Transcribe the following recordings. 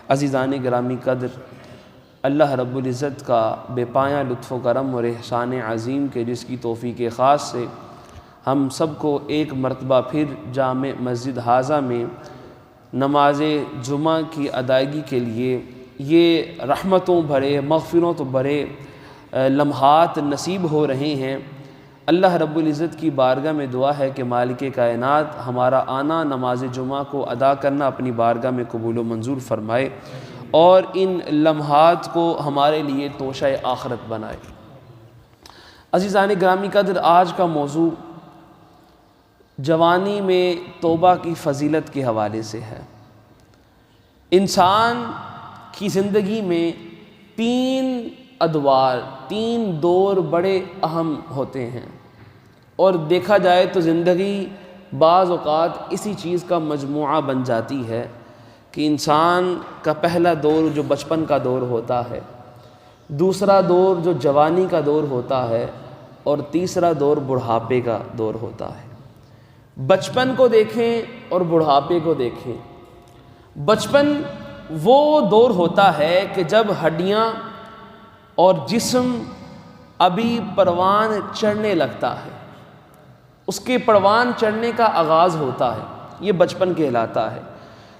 عزیزان گرامی قدر، اللہ رب العزت کا بے پایہ لطف و کرم اور احسان عظیم کے جس کی توفیق خاص سے ہم سب کو ایک مرتبہ پھر جامع مسجد حاضہ میں نماز جمعہ کی ادائیگی کے لیے یہ رحمتوں بھرے مغفرتوں بھرے لمحات نصیب ہو رہے ہیں۔ اللہ رب العزت کی بارگاہ میں دعا ہے کہ مالک کائنات ہمارا آنا نماز جمعہ کو ادا کرنا اپنی بارگاہ میں قبول و منظور فرمائے اور ان لمحات کو ہمارے لیے توشہ آخرت بنائے۔ عزیزان گرامی قدر، آج کا موضوع جوانی میں توبہ کی فضیلت کے حوالے سے ہے۔ انسان کی زندگی میں تین دور بڑے اہم ہوتے ہیں، اور دیکھا جائے تو زندگی بعض اوقات اسی چیز کا مجموعہ بن جاتی ہے کہ انسان کا پہلا دور جو بچپن کا دور ہوتا ہے، دوسرا دور جو جوانی کا دور ہوتا ہے، اور تیسرا دور بڑھاپے کا دور ہوتا ہے۔ بچپن کو دیکھیں اور بڑھاپے کو دیکھیں۔ بچپن وہ دور ہوتا ہے کہ جب ہڈیاں اور جسم ابھی پروان چڑھنے لگتا ہے، اس کے پروان چڑھنے کا آغاز ہوتا ہے، یہ بچپن کہلاتا ہے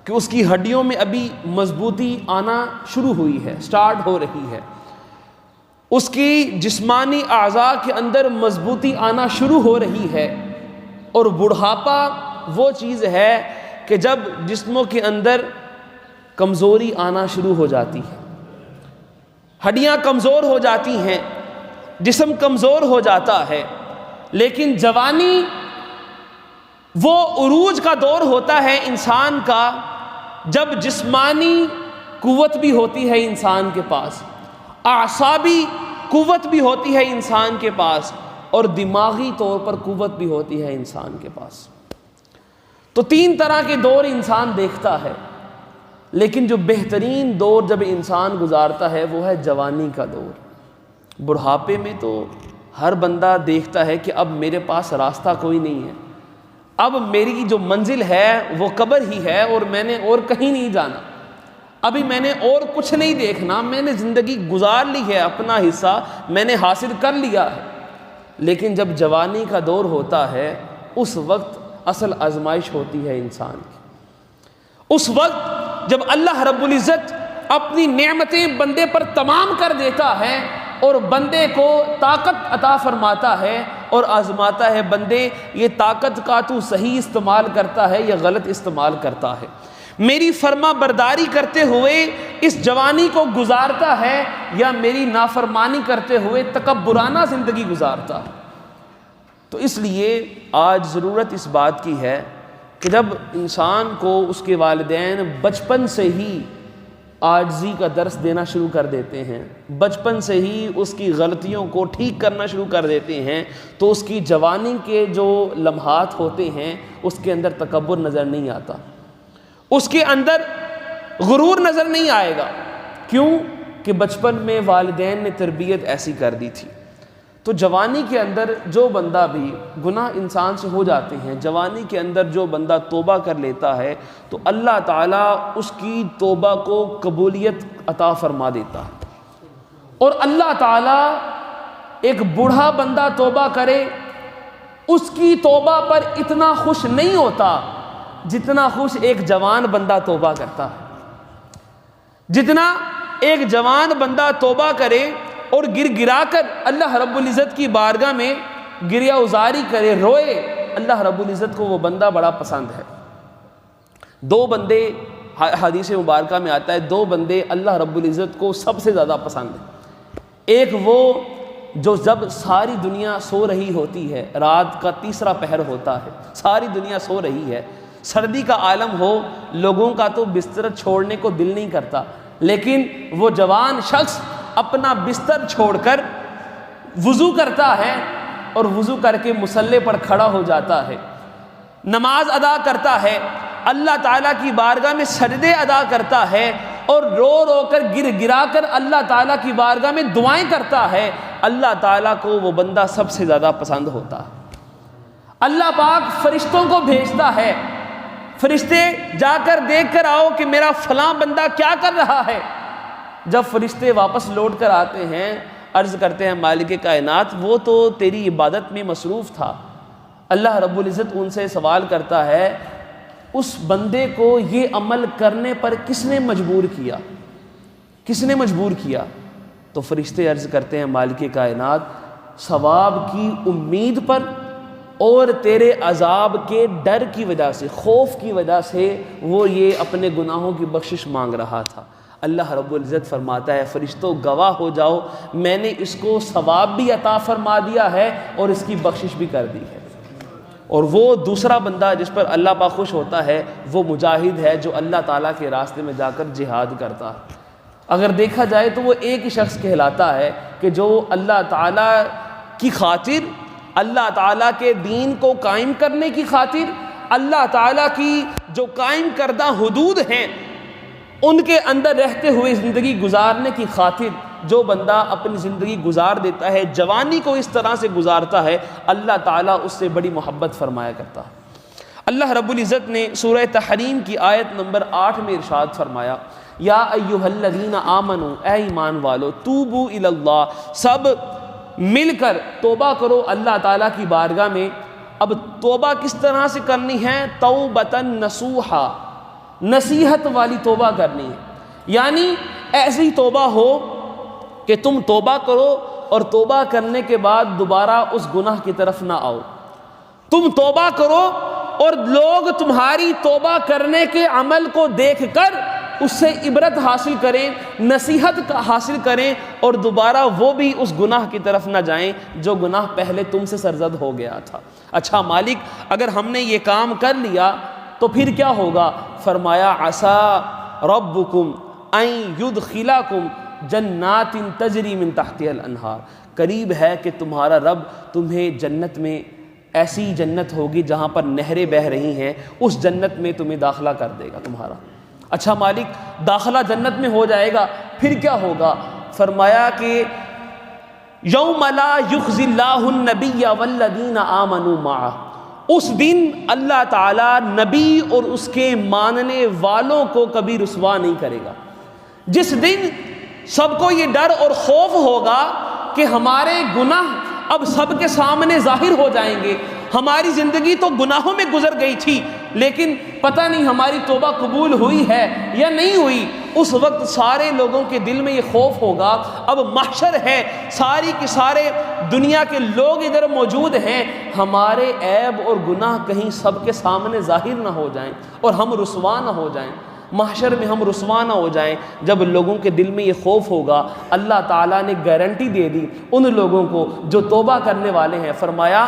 کہ اس کی ہڈیوں میں ابھی مضبوطی آنا شروع ہوئی ہے، سٹارٹ ہو رہی ہے، اس کی جسمانی اعضاء کے اندر مضبوطی آنا شروع ہو رہی ہے۔ اور بڑھاپا وہ چیز ہے کہ جب جسموں کے اندر کمزوری آنا شروع ہو جاتی ہے، ہڈیاں کمزور ہو جاتی ہیں، جسم کمزور ہو جاتا ہے۔ لیکن جوانی وہ عروج کا دور ہوتا ہے انسان کا، جب جسمانی قوت بھی ہوتی ہے انسان کے پاس، اعصابی قوت بھی ہوتی ہے انسان کے پاس، اور دماغی طور پر قوت بھی ہوتی ہے انسان کے پاس۔ تو تین طرح کے دور انسان دیکھتا ہے، لیکن جو بہترین دور جب انسان گزارتا ہے وہ ہے جوانی کا دور۔ بڑھاپے میں تو ہر بندہ دیکھتا ہے کہ اب میرے پاس راستہ کوئی نہیں ہے، اب میری جو منزل ہے وہ قبر ہی ہے، اور میں نے اور کہیں نہیں جانا، ابھی میں نے اور کچھ نہیں دیکھنا، میں نے زندگی گزار لی ہے، اپنا حصہ میں نے حاصل کر لیا ہے۔ لیکن جب جوانی کا دور ہوتا ہے، اس وقت اصل آزمائش ہوتی ہے انسان کی۔ اس وقت جب اللہ رب العزت اپنی نعمتیں بندے پر تمام کر دیتا ہے اور بندے کو طاقت عطا فرماتا ہے اور آزماتا ہے، بندے یہ طاقت کا تو صحیح استعمال کرتا ہے یا غلط استعمال کرتا ہے، میری فرما برداری کرتے ہوئے اس جوانی کو گزارتا ہے یا میری نافرمانی کرتے ہوئے تکبرانہ زندگی گزارتا ہے۔ تو اس لیے آج ضرورت اس بات کی ہے کہ جب انسان کو اس کے والدین بچپن سے ہی عاجزی کا درس دینا شروع کر دیتے ہیں، بچپن سے ہی اس کی غلطیوں کو ٹھیک کرنا شروع کر دیتے ہیں، تو اس کی جوانی کے جو لمحات ہوتے ہیں اس کے اندر تکبر نظر نہیں آتا، اس کے اندر غرور نظر نہیں آئے گا۔ کیوں کہ بچپن میں والدین نے تربیت ایسی کر دی تھی۔ تو جوانی کے اندر جو بندہ بھی گناہ انسان سے ہو جاتے ہیں، جوانی کے اندر جو بندہ توبہ کر لیتا ہے تو اللہ تعالیٰ اس کی توبہ کو قبولیت عطا فرما دیتا ہے۔ اور اللہ تعالیٰ ایک بوڑھا بندہ توبہ کرے، اس کی توبہ پر اتنا خوش نہیں ہوتا جتنا خوش ایک جوان بندہ توبہ کرتا ہے۔ جتنا ایک جوان بندہ توبہ کرے اور گر گرا کر اللہ رب العزت کی بارگاہ میں گریہ ازاری کرے، روئے، اللہ رب العزت کو وہ بندہ بڑا پسند ہے۔ دو بندے حدیث مبارکہ میں آتا ہے، دو بندے اللہ رب العزت کو سب سے زیادہ پسند ہیں۔ ایک وہ جو جب ساری دنیا سو رہی ہوتی ہے، رات کا تیسرا پہر ہوتا ہے، ساری دنیا سو رہی ہے، سردی کا عالم ہو، لوگوں کا تو بستر چھوڑنے کو دل نہیں کرتا، لیکن وہ جوان شخص اپنا بستر چھوڑ کر وضو کرتا ہے اور وضو کر کے مصلی پر کھڑا ہو جاتا ہے، نماز ادا کرتا ہے، اللہ تعالیٰ کی بارگاہ میں سجدے ادا کرتا ہے، اور رو رو کر گر گرا کر اللہ تعالیٰ کی بارگاہ میں دعائیں کرتا ہے۔ اللہ تعالیٰ کو وہ بندہ سب سے زیادہ پسند ہوتا ہے۔ اللہ پاک فرشتوں کو بھیجتا ہے فرشتے جا کر دیکھ کر آؤ کہ میرا فلاں بندہ کیا کر رہا ہے۔ جب فرشتے واپس لوٹ کر آتے ہیں، عرض کرتے ہیں مالک کائنات وہ تو تیری عبادت میں مصروف تھا۔ اللہ رب العزت ان سے سوال کرتا ہے اس بندے کو یہ عمل کرنے پر کس نے مجبور کیا، کس نے مجبور کیا؟ تو فرشتے عرض کرتے ہیں مالک کائنات ثواب کی امید پر اور تیرے عذاب کے ڈر کی وجہ سے، خوف کی وجہ سے وہ یہ اپنے گناہوں کی بخشش مانگ رہا تھا۔ اللہ رب العزت فرماتا ہے فرشتوں گواہ ہو جاؤ، میں نے اس کو ثواب بھی عطا فرما دیا ہے اور اس کی بخشش بھی کر دی ہے۔ اور وہ دوسرا بندہ جس پر اللہ پاک خوش ہوتا ہے وہ مجاہد ہے جو اللہ تعالیٰ کے راستے میں جا کر جہاد کرتا ہے۔ اگر دیکھا جائے تو وہ ایک ہی شخص کہلاتا ہے کہ جو اللہ تعالیٰ کی خاطر، اللہ تعالیٰ کے دین کو قائم کرنے کی خاطر، اللہ تعالیٰ کی جو قائم کردہ حدود ہیں ان کے اندر رہتے ہوئے زندگی گزارنے کی خاطر جو بندہ اپنی زندگی گزار دیتا ہے، جوانی کو اس طرح سے گزارتا ہے، اللہ تعالیٰ اس سے بڑی محبت فرمایا کرتا ہے۔ اللہ رب العزت نے سورہ تحریم کی آیت نمبر 8 میں ارشاد فرمایا یا ایھا الذین آمنوا، اے ایمان والو، توبوا الی اللہ، سب مل کر توبہ کرو اللہ تعالیٰ کی بارگاہ میں۔ اب توبہ کس طرح سے کرنی ہے؟ توبۃ نصوحا، نصیحت والی توبہ کرنی ہے، یعنی ایسی توبہ ہو کہ تم توبہ کرو اور توبہ کرنے کے بعد دوبارہ اس گناہ کی طرف نہ آؤ۔ تم توبہ کرو اور لوگ تمہاری توبہ کرنے کے عمل کو دیکھ کر اس سے عبرت حاصل کریں، نصیحت حاصل کریں اور دوبارہ وہ بھی اس گناہ کی طرف نہ جائیں جو گناہ پہلے تم سے سرزد ہو گیا تھا۔ اچھا مالک اگر ہم نے یہ کام کر لیا تو پھر کیا ہوگا؟ فرمایا عسا ربکم ان یدخلکم جنات تجری من تحتها الانہار، قریب ہے کہ تمہارا رب تمہیں جنت میں، ایسی جنت ہوگی جہاں پر نہریں بہہ رہی ہیں، اس جنت میں تمہیں داخلہ کر دے گا تمہارا۔ اچھا مالک داخلہ جنت میں ہو جائے گا پھر کیا ہوگا؟ فرمایا کہ یوم لا یخزی اللہ النبی والذین آمنوا معہ، اس دن اللہ تعالیٰ نبی اور اس کے ماننے والوں کو کبھی رسوا نہیں کرے گا۔ جس دن سب کو یہ ڈر اور خوف ہوگا کہ ہمارے گناہ اب سب کے سامنے ظاہر ہو جائیں گے، ہماری زندگی تو گناہوں میں گزر گئی تھی لیکن پتہ نہیں ہماری توبہ قبول ہوئی ہے یا نہیں ہوئی، اس وقت سارے لوگوں کے دل میں یہ خوف ہوگا اب محشر ہے، ساری کی سارے دنیا کے لوگ ادھر موجود ہیں، ہمارے عیب اور گناہ کہیں سب کے سامنے ظاہر نہ ہو جائیں اور ہم رسوا نہ ہو جائیں، محشر میں ہم رسوا نہ ہو جائیں۔ جب لوگوں کے دل میں یہ خوف ہوگا اللہ تعالیٰ نے گارنٹی دے دی ان لوگوں کو جو توبہ کرنے والے ہیں، فرمایا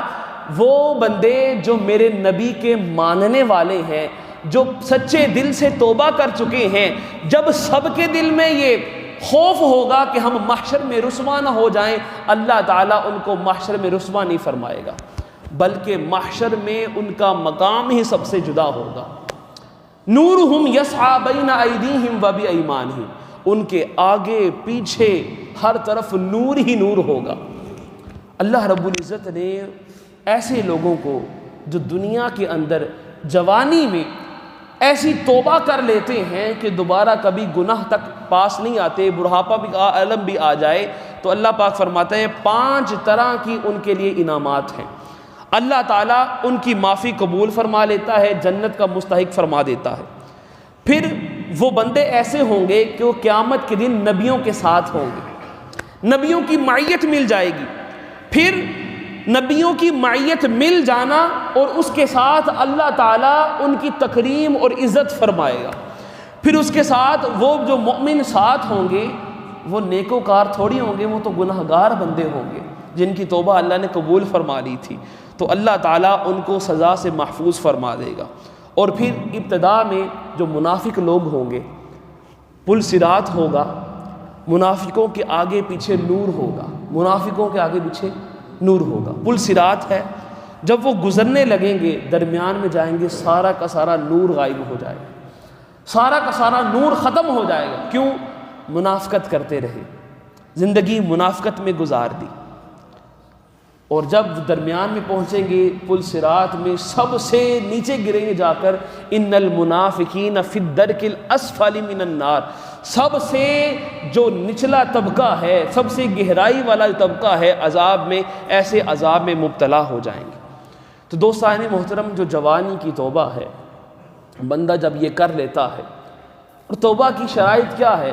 وہ بندے جو میرے نبی کے ماننے والے ہیں، جو سچے دل سے توبہ کر چکے ہیں، جب سب کے دل میں یہ خوف ہوگا کہ ہم محشر میں رسوا نہ ہو جائیں، اللہ تعالیٰ ان کو محشر میں رسوا نہیں فرمائے گا بلکہ محشر میں ان کا مقام ہی سب سے جدا ہوگا۔ نورہم یسعی بین ایدیہم و بایمانہم، ان کے آگے پیچھے ہر طرف نور ہی نور ہوگا۔ اللہ رب العزت نے ایسے لوگوں کو جو دنیا کے اندر جوانی میں ایسی توبہ کر لیتے ہیں کہ دوبارہ کبھی گناہ تک پاس نہیں آتے، بڑھاپا بھی علم بھی آ جائے تو اللہ پاک فرماتا ہے 5 طرح کی ان کے لیے انعامات ہیں۔ اللہ تعالیٰ ان کی معافی قبول فرما لیتا ہے، جنت کا مستحق فرما دیتا ہے۔ پھر وہ بندے ایسے ہوں گے کہ وہ قیامت کے دن نبیوں کے ساتھ ہوں گے، نبیوں کی معیت مل جائے گی۔ پھر نبیوں کی معیت مل جانا اور اس کے ساتھ اللہ تعالیٰ ان کی تکریم اور عزت فرمائے گا۔ پھر اس کے ساتھ وہ جو مومن ساتھ ہوں گے وہ نیکوکار تھوڑی ہوں گے، وہ تو گناہ گار بندے ہوں گے جن کی توبہ اللہ نے قبول فرما لی تھی، تو اللہ تعالیٰ ان کو سزا سے محفوظ فرما دے گا۔ اور پھر ابتدا میں جو منافق لوگ ہوں گے، پل صراط ہوگا، منافقوں کے آگے پیچھے نور ہوگا، منافقوں کے آگے پیچھے نور ہوگا، پل صراط ہے، جب وہ گزرنے لگیں گے درمیان میں جائیں گے سارا کا سارا نور غائب ہو جائے گا، سارا کا سارا نور ختم ہو جائے گا۔ کیوں؟ منافقت کرتے رہے، زندگی منافقت میں گزار دی۔ اور جب درمیان میں پہنچیں گے پل صراط میں سب سے نیچے گریں گے جا کر، ان المنافقین فی الدرک الاسفل من النار، سب سے جو نچلا طبقہ ہے، سب سے گہرائی والا طبقہ ہے عذاب میں، ایسے عذاب میں مبتلا ہو جائیں گے۔ تو دوستان محترم، جو جوانی کی توبہ ہے، بندہ جب یہ کر لیتا ہے، اور توبہ کی شرائط کیا ہے؟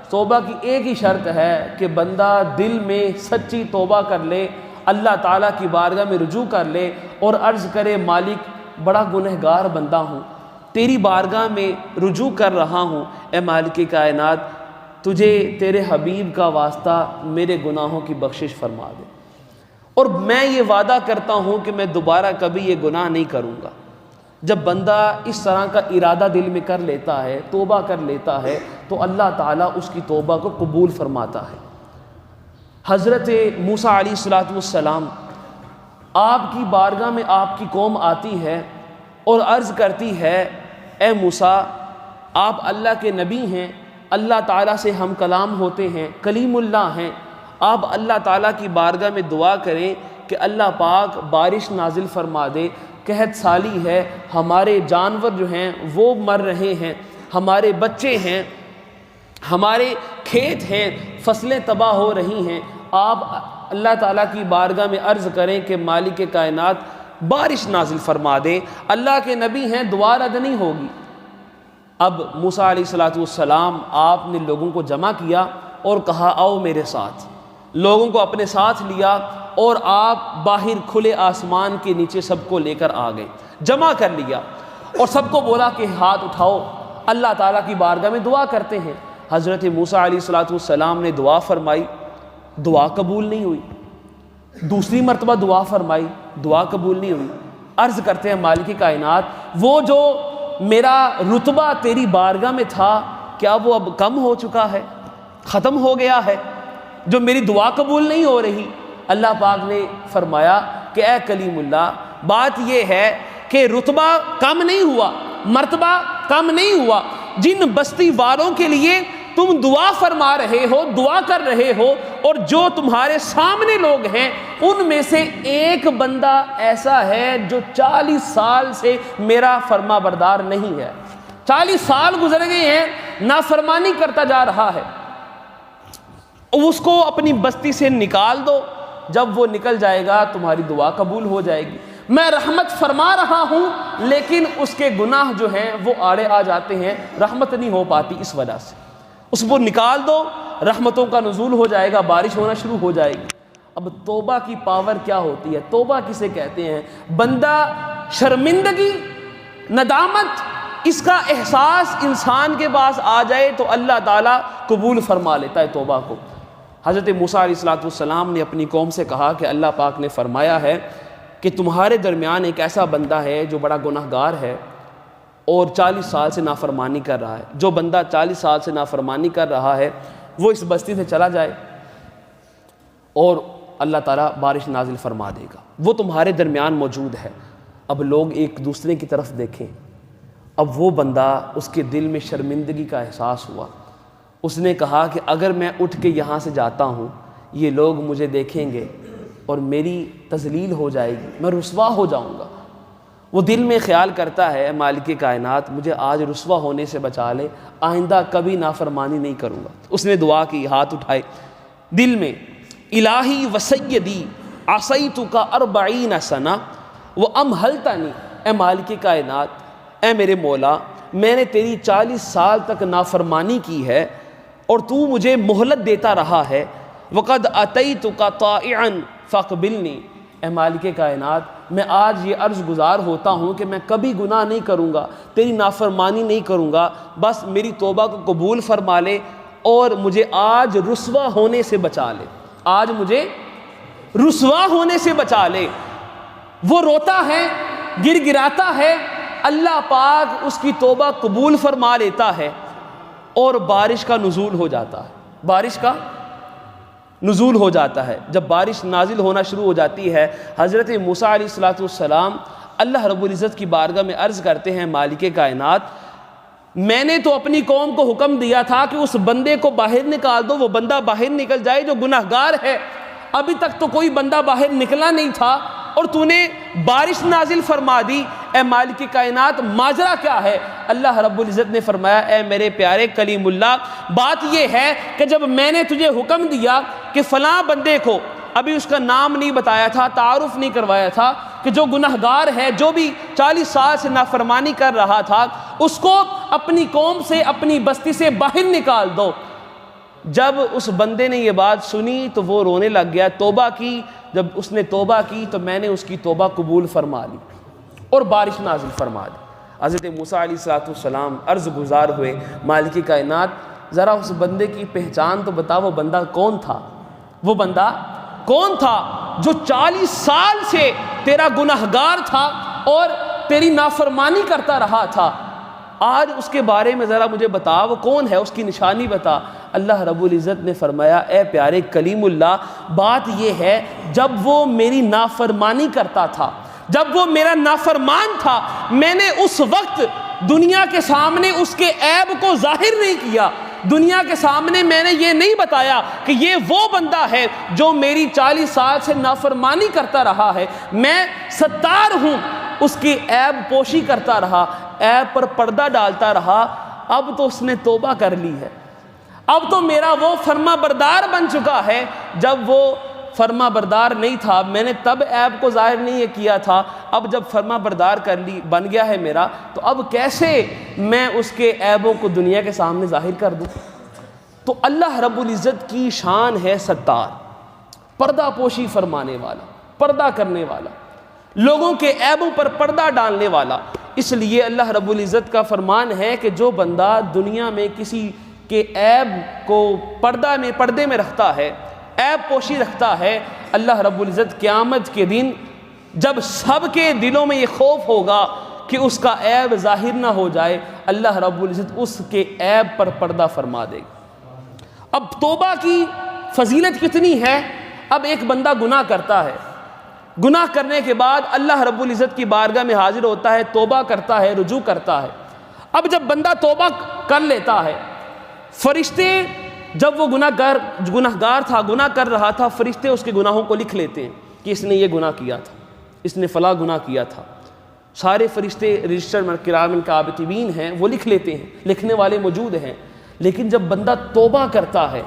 توبہ کی ایک ہی شرط ہے کہ بندہ دل میں سچی توبہ کر لے، اللہ تعالیٰ کی بارگاہ میں رجوع کر لے اور عرض کرے مالک بڑا گنہگار بندہ ہوں، تیری بارگاہ میں رجوع کر رہا ہوں، اے مالک کائنات تجھے تیرے حبیب کا واسطہ میرے گناہوں کی بخشش فرما دے، اور میں یہ وعدہ کرتا ہوں کہ میں دوبارہ کبھی یہ گناہ نہیں کروں گا۔ جب بندہ اس طرح کا ارادہ دل میں کر لیتا ہے، توبہ کر لیتا ہے، تو اللہ تعالیٰ اس کی توبہ کو قبول فرماتا ہے۔ حضرت موسیٰ علیہ السلام آپ کی بارگاہ میں آپ کی قوم آتی ہے اور عرض کرتی ہے، اے موسیٰ آپ اللہ کے نبی ہیں، اللہ تعالیٰ سے ہم کلام ہوتے ہیں، کلیم اللہ ہیں، آپ اللہ تعالیٰ کی بارگاہ میں دعا کریں کہ اللہ پاک بارش نازل فرما دے، قحط سالی ہے، ہمارے جانور جو ہیں وہ مر رہے ہیں، ہمارے بچے ہیں، ہمارے کھیت ہیں، فصلیں تباہ ہو رہی ہیں، آپ اللہ تعالیٰ کی بارگاہ میں عرض کریں کہ مالک کائنات بارش نازل فرما دیں، اللہ کے نبی ہیں، دعا رد نہیں ہوگی۔ اب موسیٰ علیہ السلام آپ نے لوگوں کو جمع کیا اور کہا آؤ میرے ساتھ، لوگوں کو اپنے ساتھ لیا اور آپ باہر کھلے آسمان کے نیچے سب کو لے کر آ گئے، جمع کر لیا اور سب کو بولا کہ ہاتھ اٹھاؤ، اللہ تعالیٰ کی بارگاہ میں دعا کرتے ہیں۔ حضرت موسیٰ علیہ السلام نے دعا فرمائی، دعا قبول نہیں ہوئی، دوسری مرتبہ دعا فرمائی، دعا قبول نہیں ہوئی۔ عرض کرتے ہیں مالک کائنات وہ جو میرا رتبہ تیری بارگاہ میں تھا کیا وہ اب کم ہو چکا ہے، ختم ہو گیا ہے، جو میری دعا قبول نہیں ہو رہی؟ اللہ پاک نے فرمایا کہ اے کلیم اللہ، بات یہ ہے کہ رتبہ کم نہیں ہوا، مرتبہ کم نہیں ہوا، جن بستی والوں کے لیے تم دعا فرما رہے ہو، دعا کر رہے ہو، اور جو تمہارے سامنے لوگ ہیں ان میں سے ایک بندہ ایسا ہے جو 40 سال سے میرا فرما بردار نہیں ہے، 40 سال گزر گئے ہیں، نافرمانی کرتا جا رہا ہے، اس کو اپنی بستی سے نکال دو، جب وہ نکل جائے گا تمہاری دعا قبول ہو جائے گی۔ میں رحمت فرما رہا ہوں لیکن اس کے گناہ جو ہیں وہ آڑے آ جاتے ہیں، رحمت نہیں ہو پاتی، اس وجہ سے اس کو نکال دو، رحمتوں کا نزول ہو جائے گا، بارش ہونا شروع ہو جائے گی۔ اب توبہ کی پاور کیا ہوتی ہے؟ توبہ کسے کہتے ہیں؟ بندہ شرمندگی، ندامت، اس کا احساس انسان کے پاس آ جائے تو اللہ تعالیٰ قبول فرما لیتا ہے توبہ کو۔ حضرت موسیٰ علیہ السلام نے اپنی قوم سے کہا کہ اللہ پاک نے فرمایا ہے کہ تمہارے درمیان ایک ایسا بندہ ہے جو بڑا گنہگار ہے اور 40 سال سے نافرمانی کر رہا ہے، جو بندہ 40 سال سے نافرمانی کر رہا ہے وہ اس بستی سے چلا جائے اور اللہ تعالیٰ بارش نازل فرما دے گا، وہ تمہارے درمیان موجود ہے۔ اب لوگ ایک دوسرے کی طرف دیکھیں، اب وہ بندہ، اس کے دل میں شرمندگی کا احساس ہوا، اس نے کہا کہ اگر میں اٹھ کے یہاں سے جاتا ہوں یہ لوگ مجھے دیکھیں گے اور میری تذلیل ہو جائے گی، میں رسوا ہو جاؤں گا۔ وہ دل میں خیال کرتا ہے مالک کائنات مجھے آج رسوا ہونے سے بچا لے، آئندہ کبھی نافرمانی نہیں کروں گا۔ اس نے دعا کی، ہاتھ اٹھائے دل میں، الہی و سیدی عصیتک 40 سنہ وامہلتنی، اے مالک کائنات، اے میرے مولا، میں نے تیری 40 سال تک نافرمانی کی ہے اور تو مجھے مہلت دیتا رہا ہے، وقد اتیتک طائعا فاقبلنی، اے مالک کائنات میں آج یہ عرض گزار ہوتا ہوں کہ میں کبھی گناہ نہیں کروں گا، تیری نافرمانی نہیں کروں گا، بس میری توبہ کو قبول فرما لے اور مجھے آج رسوا ہونے سے بچا لے، آج مجھے رسوا ہونے سے بچا لے۔ وہ روتا ہے، گر گراتا ہے، اللہ پاک اس کی توبہ قبول فرما لیتا ہے اور بارش کا نزول ہو جاتا ہے، بارش کا نزول ہو جاتا ہے۔ جب بارش نازل ہونا شروع ہو جاتی ہے، حضرت موسیٰ علیہ السلام اللہ رب العزت کی بارگاہ میں عرض کرتے ہیں مالک کائنات میں نے تو اپنی قوم کو حکم دیا تھا کہ اس بندے کو باہر نکال دو، وہ بندہ باہر نکل جائے جو گناہگار ہے، ابھی تک تو کوئی بندہ باہر نکلا نہیں تھا اور تو نے بارش نازل فرما دی، اے مالک کائنات ماجرا کیا ہے؟ اللہ رب العزت نے فرمایا اے میرے پیارے کلیم اللہ، بات یہ ہے کہ جب میں نے تجھے حکم دیا کہ فلاں بندے کو، ابھی اس کا نام نہیں بتایا تھا، تعارف نہیں کروایا تھا، کہ جو گنہگار ہے، جو بھی 40 سال سے نافرمانی کر رہا تھا، اس کو اپنی قوم سے، اپنی بستی سے باہر نکال دو۔ جب اس بندے نے یہ بات سنی تو وہ رونے لگ گیا، توبہ کی۔ جب اس نے توبہ کی تو میں نے اس کی توبہ قبول فرما لی اور بارش نازل فرما دی۔ حضرت موسیٰ علیہ السلام عرض گزار ہوئے، مالک کائنات ذرا اس بندے کی پہچان تو بتا، وہ بندہ کون تھا؟ وہ بندہ کون تھا جو 40 سال سے تیرا گنہگار تھا اور تیری نافرمانی کرتا رہا تھا؟ آج اس کے بارے میں ذرا مجھے بتا، وہ کون ہے، اس کی نشانی بتا۔ اللہ رب العزت نے فرمایا اے پیارے کلیم اللہ، بات یہ ہے جب وہ میری نافرمانی کرتا تھا، جب وہ میرا نافرمان تھا، میں نے اس وقت دنیا کے سامنے اس کے عیب کو ظاہر نہیں کیا، دنیا کے سامنے میں نے یہ نہیں بتایا کہ یہ وہ بندہ ہے جو میری 40 سال سے نافرمانی کرتا رہا ہے۔ میں ستار ہوں، اس کی عیب پوشی کرتا رہا، عیب پر پردہ ڈالتا رہا۔ اب تو اس نے توبہ کر لی ہے، اب تو میرا وہ فرما بردار بن چکا ہے۔ جب وہ فرما بردار نہیں تھا میں نے تب عیب کو ظاہر نہیں کیا تھا، اب جب فرما بردار کر لی، بن گیا ہے میرا، تو اب کیسے میں اس کے عیبوں کو دنیا کے سامنے ظاہر کر دوں؟ تو اللہ رب العزت کی شان ہے ستار، پردہ پوشی فرمانے والا، پردہ کرنے والا، لوگوں کے عیبوں پر پردہ ڈالنے والا۔ اس لیے اللہ رب العزت کا فرمان ہے کہ جو بندہ دنیا میں کسی کے عیب کو پردے میں رکھتا ہے، عیب پوشی رکھتا ہے، اللہ رب العزت قیامت کے دن جب سب کے دلوں میں یہ خوف ہوگا کہ اس کا عیب ظاہر نہ ہو جائے، اللہ رب العزت اس کے عیب پر پردہ فرما دے گا۔ اب توبہ کی فضیلت کتنی ہے؟ اب ایک بندہ گناہ کرتا ہے، گناہ کرنے کے بعد اللہ رب العزت کی بارگاہ میں حاضر ہوتا ہے، توبہ کرتا ہے، رجوع کرتا ہے۔ اب جب بندہ توبہ کر لیتا ہے، فرشتے جب وہ گناہگار تھا، گناہ کر رہا تھا، فرشتے اس کے گناہوں کو لکھ لیتے ہیں کہ اس نے یہ گناہ کیا تھا، اس نے فلاں گناہ کیا تھا۔ سارے فرشتے رجسٹر کرام کاتبین ہیں، وہ لکھ لیتے ہیں، لکھنے والے موجود ہیں۔ لیکن جب بندہ توبہ کرتا ہے،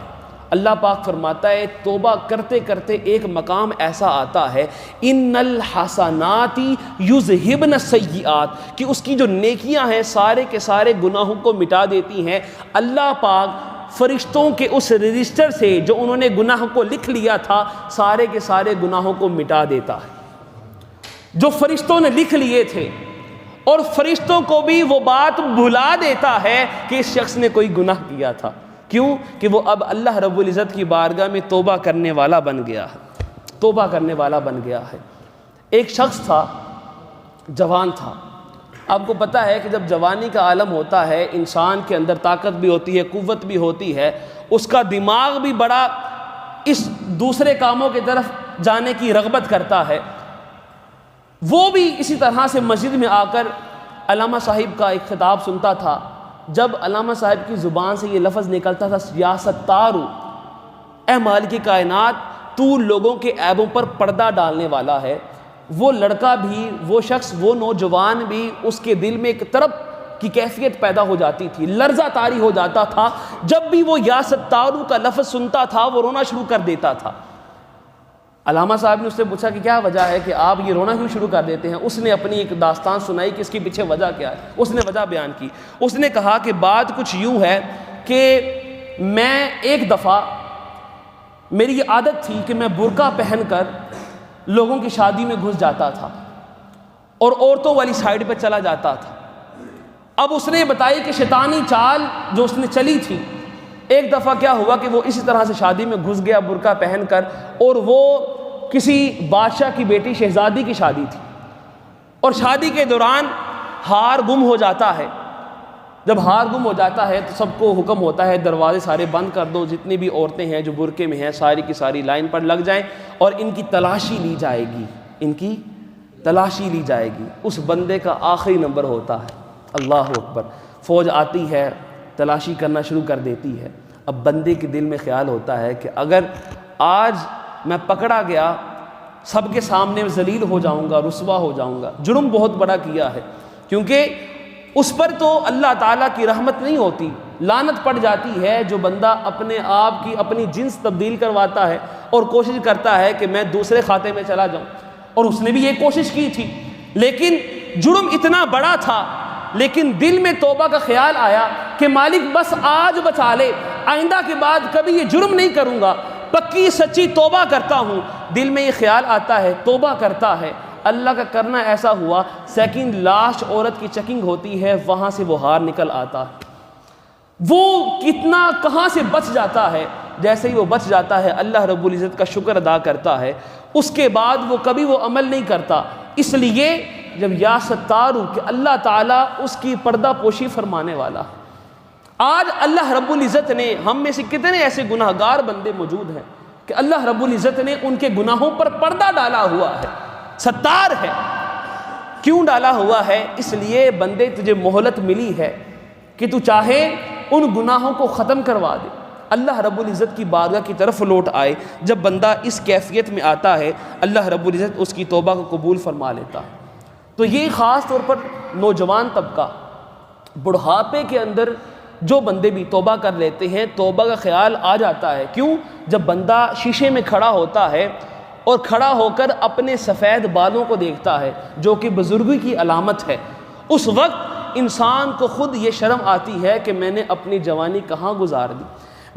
اللہ پاک فرماتا ہے توبہ کرتے کرتے ایک مقام ایسا آتا ہے، ان الحسنات یذہبن السیئات، کہ اس کی جو نیکیاں ہیں سارے کے سارے گناہوں کو مٹا دیتی ہیں۔ اللہ پاک فرشتوں کے اس رجسٹر سے جو انہوں نے گناہ کو لکھ لیا تھا، سارے کے سارے گناہوں کو مٹا دیتا ہے جو فرشتوں نے لکھ لیے تھے، اور فرشتوں کو بھی وہ بات بھلا دیتا ہے کہ اس شخص نے کوئی گناہ کیا تھا۔ کیوں؟ کہ وہ اب اللہ رب العزت کی بارگاہ میں توبہ کرنے والا بن گیا ہے، توبہ کرنے والا بن گیا ہے۔ ایک شخص تھا، جوان تھا۔ آپ کو پتہ ہے کہ جب جوانی کا عالم ہوتا ہے، انسان کے اندر طاقت بھی ہوتی ہے، قوت بھی ہوتی ہے، اس کا دماغ بھی بڑا اس دوسرے کاموں کی طرف جانے کی رغبت کرتا ہے۔ وہ بھی اسی طرح سے مسجد میں آ کر علامہ صاحب کا ایک خطاب سنتا تھا۔ جب علامہ صاحب کی زبان سے یہ لفظ نکلتا تھا یا ستارو، اے مالک کائنات تو لوگوں کے عیبوں پر پردہ ڈالنے والا ہے، وہ لڑکا بھی، وہ شخص، وہ نوجوان بھی، اس کے دل میں ایک طرب کی کیفیت پیدا ہو جاتی تھی، لرزہ طاری ہو جاتا تھا۔ جب بھی وہ یا ستارو کا لفظ سنتا تھا وہ رونا شروع کر دیتا تھا۔ علامہ صاحب نے اس سے پوچھا کہ کیا وجہ ہے کہ آپ یہ رونا کیوں شروع کر دیتے ہیں؟ اس نے اپنی ایک داستان سنائی کہ اس کے پیچھے وجہ کیا ہے۔ اس نے وجہ بیان کی، اس نے کہا کہ بات کچھ یوں ہے کہ میں ایک دفعہ، میری یہ عادت تھی کہ میں برقع پہن کر لوگوں کی شادی میں گھس جاتا تھا اور عورتوں والی سائڈ پہ چلا جاتا تھا۔ اب اس نے بتائی کہ شیطانی چال جو اس نے چلی تھی، ایک دفعہ کیا ہوا کہ وہ اسی طرح سے شادی میں گھس گیا برقع پہن کر، اور وہ کسی بادشاہ کی بیٹی شہزادی کی شادی تھی، اور شادی کے دوران ہار گم ہو جاتا ہے۔ جب ہار گم ہو جاتا ہے تو سب کو حکم ہوتا ہے دروازے سارے بند کر دو، جتنی بھی عورتیں ہیں جو برقعے میں ہیں ساری کی ساری لائن پر لگ جائیں اور ان کی تلاشی لی جائے گی، ان کی تلاشی لی جائے گی۔ اس بندے کا آخری نمبر ہوتا ہے۔ اللہ اکبر! فوج آتی ہے، تلاشی کرنا شروع کر دیتی ہے۔ اب بندے کے دل میں خیال ہوتا ہے کہ اگر آج میں پکڑا گیا، سب کے سامنے ذلیل ہو جاؤں گا، رسوا ہو جاؤں گا۔ جرم بہت بڑا کیا ہے، کیونکہ اس پر تو اللہ تعالیٰ کی رحمت نہیں ہوتی، لعنت پڑ جاتی ہے جو بندہ اپنے آپ کی اپنی جنس تبدیل کرواتا ہے اور کوشش کرتا ہے کہ میں دوسرے کھاتے میں چلا جاؤں، اور اس نے بھی یہ کوشش کی تھی، لیکن جرم اتنا بڑا تھا، لیکن دل میں توبہ کا خیال آیا کہ مالک بس آج بچا لے، آئندہ کے بعد کبھی یہ جرم نہیں کروں گا، پکی سچی توبہ کرتا ہوں۔ دل میں یہ خیال آتا ہے، توبہ کرتا ہے، اللہ کا کرنا ایسا ہوا، سیکنڈ لاسٹ عورت کی چیکنگ ہوتی ہے، وہاں سے وہ ہار نکل آتا ہے۔ وہ کتنا کہاں سے بچ جاتا ہے، جیسے ہی وہ بچ جاتا ہے اللہ رب العزت کا شکر ادا کرتا ہے، اس کے بعد وہ کبھی وہ عمل نہیں کرتا۔ اس لیے جب یا ستار کہ اللہ تعالیٰ اس کی پردہ پوشی فرمانے والا۔ آج اللہ رب العزت نے ہم میں سے کتنے ایسے گناہگار بندے موجود ہیں کہ اللہ رب العزت نے ان کے گناہوں پر پردہ ڈالا ہوا ہے، ستار ہے۔ کیوں ڈالا ہوا ہے؟ اس لیے بندے تجھے مہلت ملی ہے کہ تو چاہے ان گناہوں کو ختم کروا دے، اللہ رب العزت کی بارگاہ کی طرف لوٹ آئے۔ جب بندہ اس کیفیت میں آتا ہے اللہ رب العزت اس کی توبہ کو قبول فرما لیتا ہے۔ تو یہ خاص طور پر نوجوان طبقہ، بڑھاپے کے اندر جو بندے بھی توبہ کر لیتے ہیں، توبہ کا خیال آ جاتا ہے۔ کیوں؟ جب بندہ شیشے میں کھڑا ہوتا ہے اور کھڑا ہو کر اپنے سفید بالوں کو دیکھتا ہے جو کہ بزرگی کی علامت ہے، اس وقت انسان کو خود یہ شرم آتی ہے کہ میں نے اپنی جوانی کہاں گزار دی،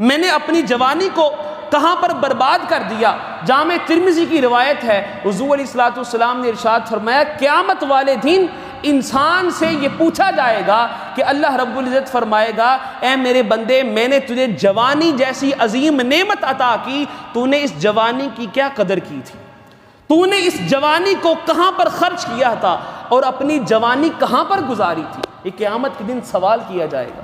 میں نے اپنی جوانی کو کہاں پر برباد کر دیا۔ جامع ترمذی کی روایت ہے، حضور علیہ الصلوۃ والسلام نے ارشاد فرمایا قیامت والے دن انسان سے یہ پوچھا جائے گا کہ اللہ رب العزت فرمائے گا اے میرے بندے، میں نے تجھے جوانی جیسی عظیم نعمت عطا کی، تو نے اس جوانی کی کیا قدر کی تھی، تو نے اس جوانی کو کہاں پر خرچ کیا تھا اور اپنی جوانی کہاں پر گزاری تھی۔ یہ قیامت کے دن سوال کیا جائے گا۔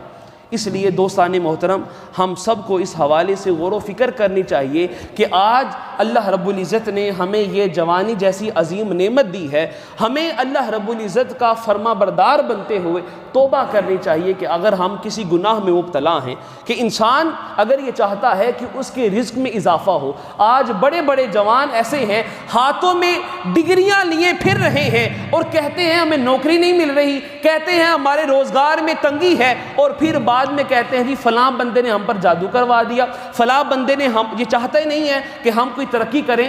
اس لیے دوستان محترم، ہم سب کو اس حوالے سے غور و فکر کرنی چاہیے کہ آج اللہ رب العزت نے ہمیں یہ جوانی جیسی عظیم نعمت دی ہے، ہمیں اللہ رب العزت کا فرما بردار بنتے ہوئے توبہ کرنی چاہیے کہ اگر ہم کسی گناہ میں مبتلا ہیں، کہ انسان اگر یہ چاہتا ہے کہ اس کے رزق میں اضافہ ہو۔ آج بڑے بڑے جوان ایسے ہیں ہاتھوں میں ڈگریاں لیے پھر رہے ہیں اور کہتے ہیں ہمیں نوکری نہیں مل رہی، کہتے ہیں ہمارے روزگار میں تنگی ہے، اور پھر بعد میں کہتے ہیں جی فلاں بندے نے ہم پر جادو کروا دیا، فلاں بندے نے ہم یہ چاہتا ہی نہیں ہے کہ ہم کوئی ترقی کریں۔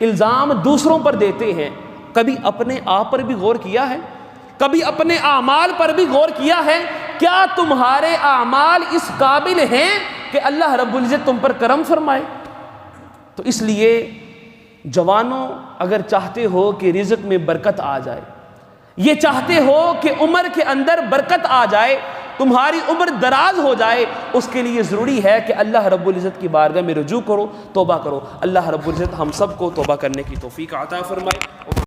الزام دوسروں پر دیتے ہیں، کبھی اپنے آپ پر بھی غور کیا ہے؟ کبھی اپنے اعمال پر بھی غور کیا ہے؟ کیا تمہارے اعمال اس قابل ہیں کہ اللہ رب العزت تم پر کرم فرمائے؟ تو اس لیے جوانوں، اگر چاہتے ہو کہ رزق میں برکت آ جائے، یہ چاہتے ہو کہ عمر کے اندر برکت آ جائے، تمہاری عمر دراز ہو جائے، اس کے لیے ضروری ہے کہ اللہ رب العزت کی بارگاہ میں رجوع کرو، توبہ کرو۔ اللہ رب العزت ہم سب کو توبہ کرنے کی توفیق عطا فرمائے۔